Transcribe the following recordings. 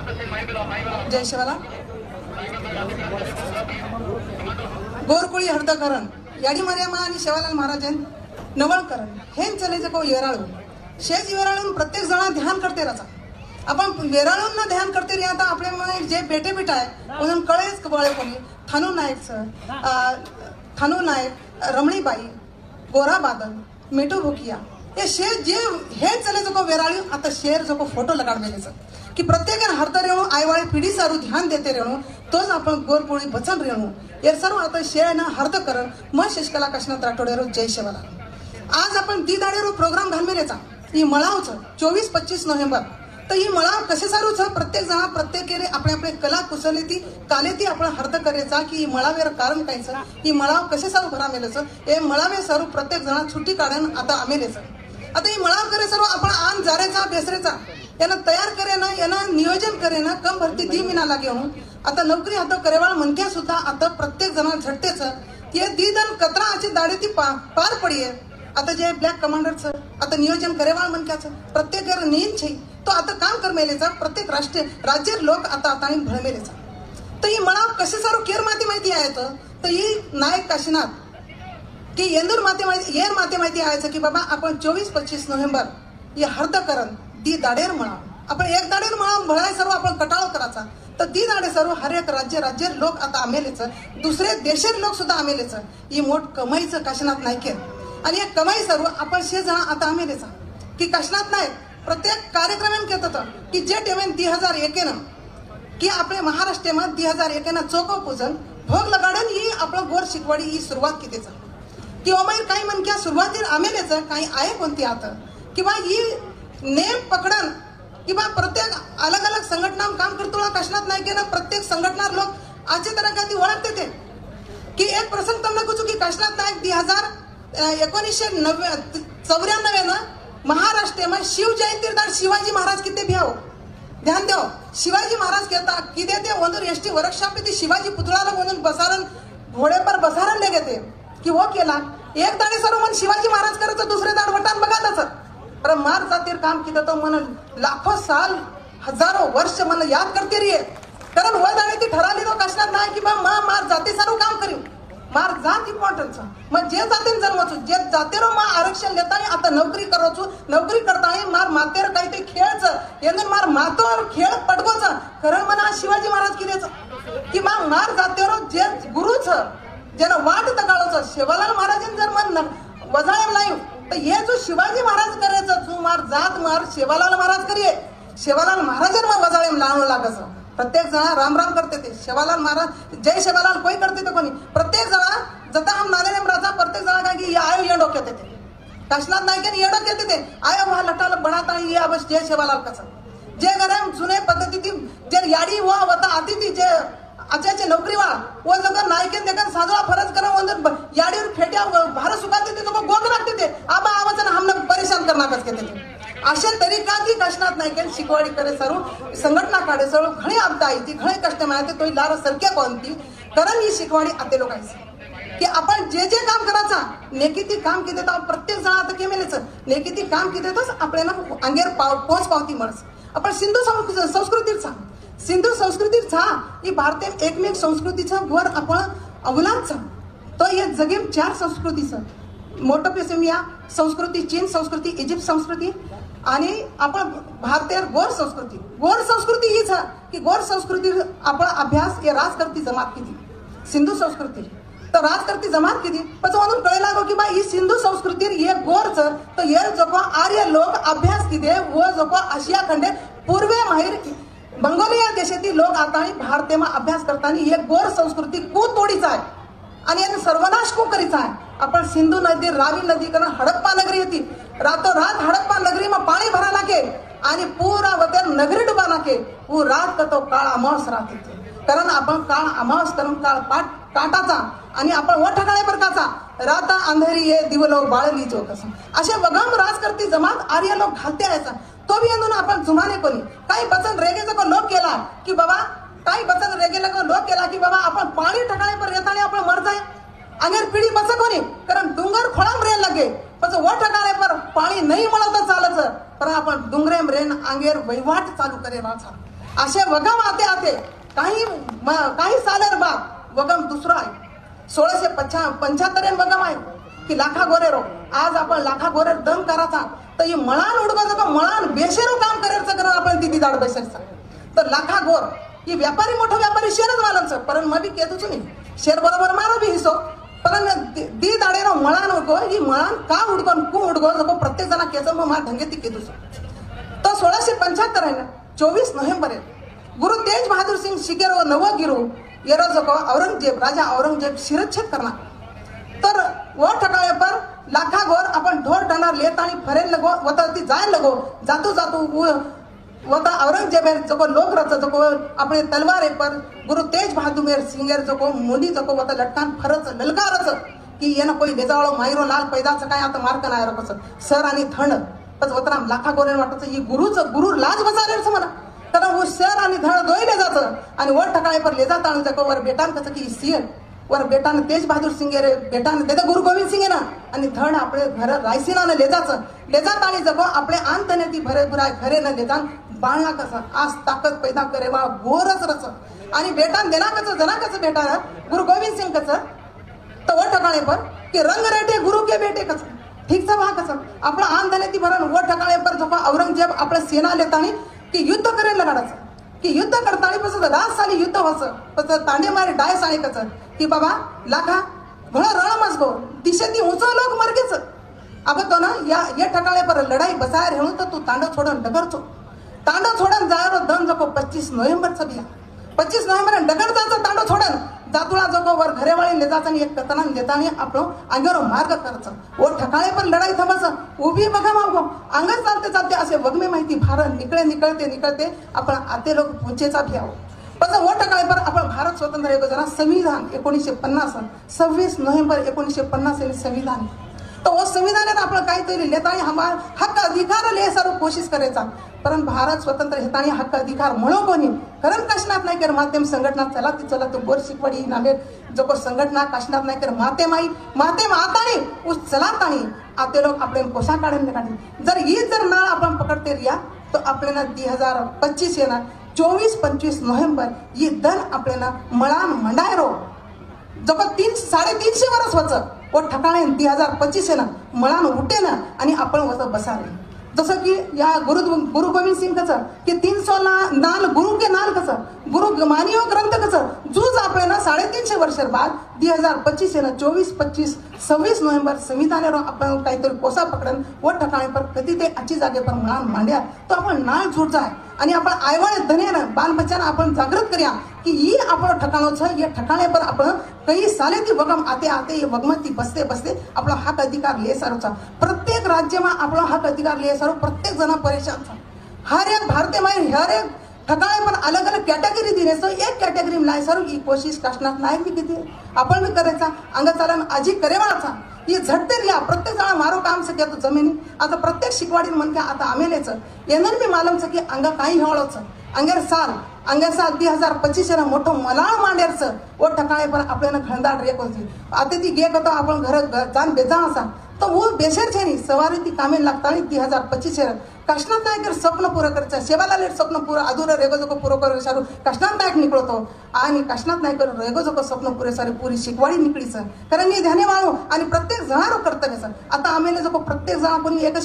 जय शिवाला गोरकुळी हर्दकरण याडी मर्यामा आणि शिवालाल महाराजन नवळकरण हेम चलेचं को येराळू शेज येराळून प्रत्येक जण ध्यान करते राहता आपण येराळूंना ध्यान करते रे आता आपले मन जे बेटे बेटा आहे म्हणून कळेच बळे कोणी थानू नायक रमणीबाई गोरा बादल मेटू भोकिया हे शेर जे हे चले जो को वेराळी आता शेर जो को फोटो लगाडमेलेचं की प्रत्येकाने हरता रेणू आईवाळी पिढी सारू ध्यान देते रेणू तोच आपण गोरपोळी बचन रेणू हे सर्व आता शेळना हर्द करण मग शशिकला काशीनाथ राठोडेरो जय शिवाला आज आपण दी दाडेरो प्रोग्राम घालमेलेचा ही मळावचं 24-25 नोव्हेंबर तर ही मळाव कसे सारूच प्रत्येक जण प्रत्येक आपले आपले कला कुशलती कालेती आपण हर्द करायचा की मळावेर कारण कायचं ही मळाव कसे सारू भरा मेलेचं हे मळावे सारू प्रत्येक जण छुट्टी काढून आता आमेलेचं आता ही मळाव करे सर्व आपण आण जारेचा बेसरेचा यांना तयार करे ना यांना नियोजन करे ना कम भरती दी मिना लागे म्हणून आता नोकरी आता करेवाळ मनक्या सुद्धा आता प्रत्येक जण झटतेच ते दीदन कतरा आची दाडे ती पार पडीये आता जे ब्लॅक कमांडरचं आता नियोजन करेवाळ मनक्याचं प्रत्येक नीन छे तो आता काम कर मेलेचा प्रत्येक राज्य लोक आता आता भळमेलेचा तर ही मळाव कसे सारू केर माती आहे तर ही नायक काशीनाथ की येंदूर येर माहिती आहे की बाबा आपण 24-25 नोव्हेंबर हे हर्दकरण दी दाडेर मळाव आपण एक दाडेर मळाव भळाय सर्व आपण कटाळ करायचा तर दी दाडे सर्व हर एक राज्य लोक आता आमेलेच दुसरे देशात लोक सुद्धा आमेलेच ही मोठ कमाईचं काशीनाथ नायक आणि एक कमाई सर्व आपण शेजा आता आमेलेचा की काशीनाथ नायक प्रत्येक कार्यक्रम घेत की जे टेवेन 2001 की आपले महाराष्ट्रामध्ये 2001 चोको पूजन भोग लगाडून ही आपलं गोर शिकवाडी ही सुरुवात कितीचा की ओमाई काही मनक्या सुरुवातीला आमेलेच काही आहे कोणती आता किंवा ही नेम पकडन किंवा प्रत्येक अलग अलग संघटना काम करतो काशीनाथ नायकेनं प्रत्येक संघटना लोक आजच्या तरह कधी ओळखते ते की एक प्रसंग તમને કહું की काशीनाथ नायक 1994 महाराष्ट्रामध्ये शिव जयंतीदार शिवाजी महाराज किती भ्याव ध्यान देव शिवाजी महाराज कहता किदे ते ಒಂದು एसटी वर्कशॉप ती शिवाजी पुतळाला म्हणून बसारण घोडे पर बसारण ले घेते की वो केला एक दाडे सर्व मन शिवाजी महाराज करायचं दुसरे दाड वटान बघातच पर मार जातीर काम किती तो मन लाखो साल हजारो वर्ष मन याद करते रहिए कारण व दाडे ती ठराली तो काशीनाथ नायक की मार जाती सारू काम करू मार जात इम्पॉर्टन्स मग जे जातीन जन्मचू जे जातेरो मा आरक्षण लेतानी आता नोकरी करोचू नोकरी करतानी मार मातेर काही ते खेळचं येऊन मार मातोर खेळ पडगोच कारण मना शिवाजी महाराज किदेच की मार जातेरो जे गुरुच ज्याला वाट तकाळच शिवालाल महाराजन जर मन वजाळेम नाही तर हे जो शिवाजी महाराज करायचं तू मार जात मार शिवालाल महाराज करिये शिवालाल महाराजन मग वजाळेम लावणं लागच प्रत्येक जण राम राम करते ते शिवालाल महाराज जय शिवालाल कोई करते ते कोणी प्रत्येक जण जता हम नारायण राजा प्रत्येक जण काय की आयो ये डोक्यात येते काशीनाथ नायकन ये डोक्यात येते आयो हा लटाला बनाता ये बस जय शिवालाल कसं जे गरम जुने पद्धती जे याडी व वता आती ती जे आचाचे नोकरीवा वो जगह नायकेन देखन साजवा फरज करा वंदन याडीवर फेट्या भारत सुखाते ते तो गोग लागते ते आबा आवाजन हमने परेशान करना कस के ते अशा तरीका की काशीनाथ नायकेन शिकवाडी करे सर्व संघटना काढे सर्व घणे आपदा आहे ती घणे कष्ट मिळते तो लार सरके कोणती कारण ही शिकवाडी आते लोकांची की आपण जे जे काम करायचा नेकिती काम किती तर प्रत्येक जण आता केमेलेच नेकिती काम किती तर आपल्याला अंगेर पोच पावती मळस आपण सिंधू संस्कृतीचा ही भारतीय एकमेक संस्कृतीचा वर आपण अवलांचा तो या जगेम 4 संस्कृतीचं मोटोपेसिमिया संस्कृती चीन संस्कृती इजिप्त संस्कृती आणि आपण भारतीय गोर संस्कृती हीच की गोर संस्कृती आपण अभ्यास या राजकर्ती जमात किती सिंधू संस्कृती तर राजकर्ती जमात किती पण म्हणून कळेला गो की बा ही सिंधू संस्कृती ये गोरचं तर ये जो आर्य लोक अभ्यास किती व जो आशिया खंडे पूर्वे माहेर मंगोलिया देशातील लोक आता भारतीय अभ्यास करताना एक गोर संस्कृती कू तोडीचा आहे आणि याने सर्वनाश को करीचा आहे आपण सिंधू नदी रावी नदी कारण हडप्पा नगरी होती रातोरात हडप्पा नगरी में पाणी भरा लागे आणि पूरा वतर नगरी डुबा लागे वो रात का तो काळ अमावस राहते कारण आपण काळ अमावस करून काळ काटाचा आणि आपण व ठकाळे प्रकारचा राता अंधेरी ये दिवलो बाळली जो कसं असे वगम राजकर्ती जमात आर्य लोक घालते यायचा तो भी येऊन आपण जुमाने कोणी काही बचन रेगेचा को लोक केला की बाबा काही बचन रेगेला को लोक केला की बाबा आपण पाणी ठकाळे पर येताने आपण मर जाय अंगेर पिढी बस कोणी कारण डुंगर खोळाम रेल लगे पछ वो ठकाळे पर पाणी नाही मिळत चालच पर आपण डुंगरेम रेन अंगेर वहिवाट चालू करे वाचा असे वगम आते काही सालेर बाद वगम दुसरा आहे 1675 वगम आहे की लाखा गोरेरो आज आपण लाखा गोरेर दम करायचा तर हे मळान उडवायचं का मळान बेशेरो काम करायचं करा आपण ती दाड बसायचं तर लाखा गोर ही व्यापारी मोठा व्यापारी शेरच मालांचं पण मग बी केतच नाही शेर बरोबर मारो बी हिसो पण दी दाडेरो मळान उडगो ही मळान का उडगोन कु उडगो जको प्रत्येक जना केचं मग मा ढंगे ती केतुस तो 1675 आहे ना 24 नोव्हेंबर आहे गुरु तेज बहादूर सिंग शिकेरो नवगिरू येरो जको औरंगजेब राजा औरंगजेब शिरच्छेद करना तर वो ठकाळे पर लाखा गोर आपण ढोर डंडार लेत आणि फरेल लगो वता ती जाय लगो जातो वता औरंगजेब जको लोक रच जको अपने तलवार पर गुरु तेज बहादुर सिंह जको मुंडी जको वता लटकान फरच ललकारच की येना कोई लेजावळो मायरो लाल पैदाच काय आता मार्क नाही रकस सर आणि थंड पण वतराम लाखा गोरे वाटत ही गुरु लाज बसारेच म्हणा कारण वो सर आणि धड दोय ले जातं आणि वर ठकाळे पर ले जात आणि जको वर बेटान कसं की सीएन वर बेटान तेज बहादूर सिंग रे बेटान ते गुरु गोविंद सिंग ना आणि धड आपले घर रायसीना ले जात आणि जको आपले आंतने ती भरे बुराय घरे न लेजान बाळना कसं आज ताकद पैदा करे वा गोरच रच आणि बेटान देना कसं बेटा गुरु गोविंद सिंग कसं तो वर ठकाळे पर की रंग रेटे गुरु के बेटे कसं ठीक सा कसं आपला आंतने ती भरण वर ठकाळे पर जको औरंगजेब आपल्या सेना लेतानी की युद्ध करेल लगाडायचं की युद्ध करताना पासून 10 साली युद्ध व्हायचं पण तांडे मारे डाय साळी कसं की बाबा लाखा भळा रण मजगो दिशेती ऊंचा लोक मरगेच अब तो ना या ठकाळे पर लढाई बसायर हेळू तर तू तांडव छोडून डगरचो तांडव छोडून जायरो दन जको 25 नोव्हेंबरचा बिया 25 नोव्हेंबर डगर जायचं तांडव छोडून जातुळा जको वर घरेवाळी ले जायचं आणि एक कतनान देतानी आपलं अंगारो मार्ग करायचं वो ठकाळे पर लढाई थांबायचं उभी बघा मागो अंग चालते असे वगमे माहिती भारत निकळते आपण आते लोक पुंचेचा भ्याव पण वो ठकाळे पर आपण भारत स्वतंत्र एक जरा संविधान 1950 26 नोव्हेंबर 1950 हे संविधान तो वो संविधान आपण काहीतरी लेतानी हमार हक्क अधिकार ले सर्व कोशिश करायचा परंतु भारत स्वतंत्र हेतानी हक्क अधिकार म्हणो कोणी कारण काशनात नाही कर माध्यम संघटना चला तो बोर शिकवडी नामे जको संघटना काशनात नाही कर माते मातानी उस चलातानी आते लोग आपले कोसा काढून काढले जर नाळ आपण पकडते रिया तो आपल्याला 2025 येणार 24-25 नोव्हेंबर ये दन आपल्याला मळान मंडायरो जको 350 वर्ष होचं वो ठकाणे 2025 ना मळान उठे ना आणि आपण वस बसावे जसं की या गुरु गोविंद सिंग कसं की 300 नाल गुरु के नाल कसं गुरु मानियो ग्रंथ कसं जूज आपल्याला 350 वर्ष बाद 2025 ना 24-25 26 नोव्हेंबर संविधान आपण काहीतरी कोसा पकडन वो ठकाणे पर कधी ते अच्छी जागे पर मळान मांड्या तो आपण नाळ झूट जाय आणि आपण आयवाळे धन्यानं बाल बच्चांना आपण जागृत करूया की ही आपण ठकाणो छ या ठकाणे पर आपण काही साले ती वगम आते ये वगमती बसते आपला हक अधिकार ले सारोचा प्रत्येक राज्यमा आपला हक अधिकार ले सारो प्रत्येक जना परेशान छ हर एक भारतीय माय हर एक ठकाणे पण अलग अलग कॅटेगरी दिले सो एक कॅटेगरी लाय सारो ही कोशिश काशनात नायक भी किती आपण भी करायचा अंग चालन आजी करेवाचा ये झटते रिया प्रत्येक जण मारो काम सके तो जमिनी आता प्रत्येक शिकवाडी म्हणके आता आमेलेच येनर मी मालूम छ की अंग काही हेळोच अंगेर साल 2025 ना मोठो मलाळ मांडेरचं वो ठकाळे पण आपल्याला खंडाळ रेक होती आता ती गे कतो आपण घर जान बेजा असा तो वो बेशेर छे नी सवारी ती कामे लागतानी 2025 काशनाथ नायकर स्वप्न पूरा करायचं सेवालाल स्वप्न पूरा अधुरा रेगोजको पूरा कर सारू काशनाथ नायक निकळतो आणि काशनाथ नायकर रेगोजको स्वप्न पुरे सारी पुरी शिकवाडी निकळीच कारण मी ध्याने वाळू आणि प्रत्येक जणारो कर्तव्यच आता आमेले जो प्रत्येक जण कोणी एक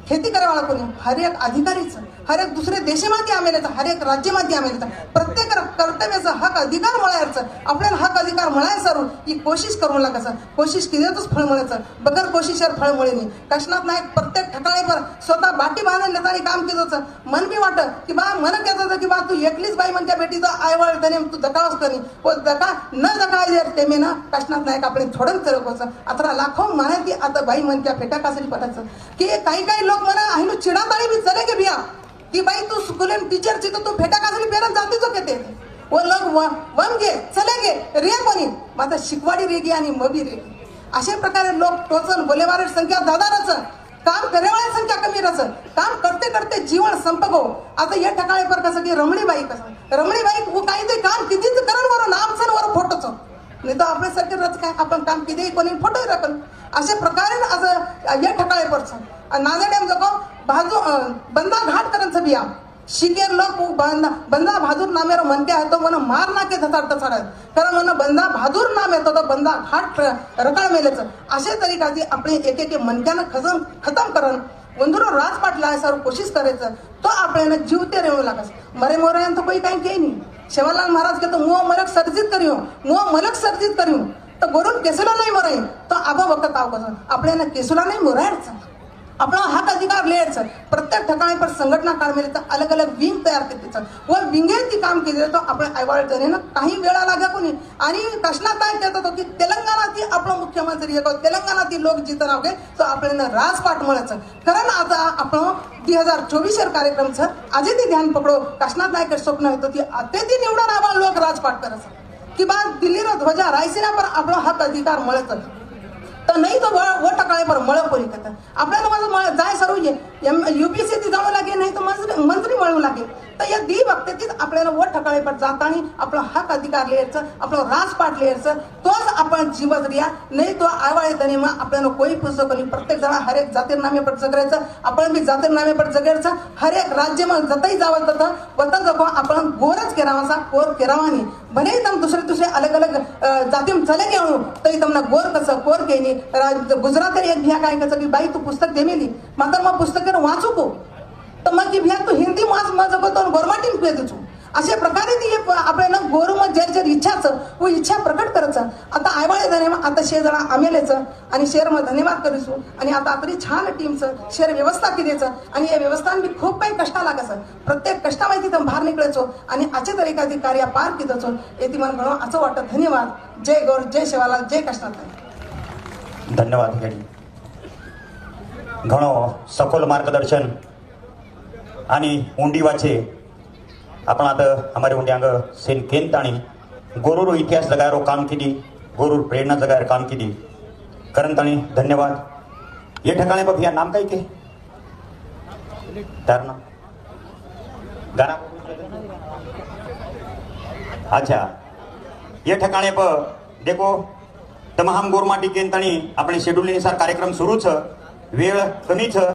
खेती करावाला कोणी हर एक अधिकारीच हर एक दुसरे देशामध्ये आमेलेचा हर एक राज्यामध्ये आमेलेचा प्रत्येक कर्तव्याचा हक अधिकार मिळायचं आपल्याला हक अधिकार मिळायचं ही कोशिश करू लागायचं कोशिश केल्यातच फळ मिळायचं बगर कोशिशवर फळ मिळेनी काशनाथ नायक प्रत्येक ठिकाणीवर स्वतः बाटी बांधून लेतानी काम केलं होतं मन बी वाटत की बा मन कहत होतं की बा तू एकलीच बाई म्हणत्या बेटीचं आईवळ त्याने तू दकावच करी व दका न दकाय ते मी ना काशनाथ नायक आपण थोडं करत होतं आता लाखो माहिती आता बाई म्हणत्या फेटा कासरी पटायचं की काही लोक म्हणा आहे चिडाताळी भी चले के बिया की बाई तू स्कूल टीचर ची तो तू फेटा कासरी पेरन जाती जो केते वो लोग वन गे चले गे रे कोणी माझा शिकवाडी रेगी आणि मबी रेगी अशा प्रकारे लोक टोचन बोलेवारे संख्या दादारच काम करेवाळी संख्या कमी रच काम करते जीवन संपगो आता या ठिकाणी पर कसं की रमणीबाई वो काही ते काम कितीच करण बरो नाम सन वर फोटोच नाही तर आपल्या सारखे रच काय आपण काम किती कोणी फोटो राखल अशा प्रकारे आज या ठिकाणी परच नांदेड जको बाजू बंदा घाट करन बिया शिकेर लोक बंदा बहादूर नामेर मनके आहे तो मन मार नाके धसाडत सारत कारण मन बंदा बहादूर नाम येतो तो बंदा घाट रकाळ मेलेच असे तरीकाची आपली एक एक मनक्यानं खतम करण वंदुरो राजपाटला आहे सर कोशिश करायचं तो आपल्याला जीवते रेवू लागस मरे मोरे तो कोई काही काही नाही शिवलाल महाराज के तो मुँह मलक सर्जित करियो तो गोरून केसुला नाही मराई तो आबा वक्त आव कसं आपल्याला केसुला नाही मोरायचं अपना हक अधिकार लेयचं प्रत्येक ठिकाणी पर संघटना काळ मिळतं अलग अलग विंग तयार करतेचं व विंगेची काम केले तो आपल्या आयवाळ जनेनं काही वेळा लागा कोणी आणि प्रश्नात काय कहत होतो की तेलंगणाती आपला मुख्यमंत्री येतो तेलंगणाती लोक जिथं रावगे तो आपल्याला राजपाट मिळायचं कारण आता आपण 2024 कार्यक्रमचं आजे ती ध्यान पकडो काशनाथ नायक स्वप्न होतं ती आता ती निवडून आपण लोक राजपाट करायचं की बा दिल्लीला ध्वजा रायसेना पर आपला हक अधिकार मिळत तर नाही तो व टकाळे पर मळ पोरी करत आपल्याला माझं जाय सर्व UPSC ती जावं लागेल नाही तर मंत्री मिळवू लागेल तर या दी वक्तेतीच आपल्याला व टकाळे पर जाताना आपला हक अधिकार लिहायचं आपलं राजपाट लिहायचं तोच आपण जीवत रिया नाही तो आयवाळे तरी मग आपल्याला कोई पुस्तक नाही प्रत्येक जण हर एक जातीरनामे पर जगायचं आपण बी जातीरनामे पर जगायचं हर एक राज्य मग जतही जावं तर वतन जगो आपण गोरच केरावाचा कोर केरावानी भले तम दुसरे अलग अलग जाती चले घेऊ तरी तमना गोर कसं कोर केली गुजरात एक भ्या काय कसं की बाई तू पुस्तक देमेली मात्र मग पुस्तक वाचू को तर मग की भ्या तू हिंदी वाच मग तो गोरमाटीन पे देचू अशा प्रकारे ती आपल्याला गोरू मग जर इच्छाचं व इच्छा प्रकट करायचं आता आयवाळे धन्यवाद आता शेर जरा आमेलेचं आणि शेर मग धन्यवाद करूचू आणि आता तरी छान टीमचं शेर व्यवस्था केलीचं आणि या व्यवस्थान बी खूप काही कष्टा लागायचं प्रत्येक कष्टामध्ये तिथं बाहेर निघायचो आणि अशा तरीकाची कार्य पार केलं येते मन म्हणून असं वाटतं धन्यवाद जय गौर जय शिवालाल जय कृष्णात धन्यवाद घणो सखोल मार्गदर्शन आणि ऊंडी वाचे आपण आता हमारे उंड्यांग सेन केंताणी गोरूर इतिहास जगायरो काम केली गोरूर प्रेरणा जगायर काम केली करण ताणी धन्यवाद ये ठिकाणी बघ या नाम काय के तर ना गाना अच्छा ये ठिकाणी प देखो तमाम गोरमाटी केंताणी आपले शेड्यूल अनुसार कार्यक्रम सुरूच वेळ कमीच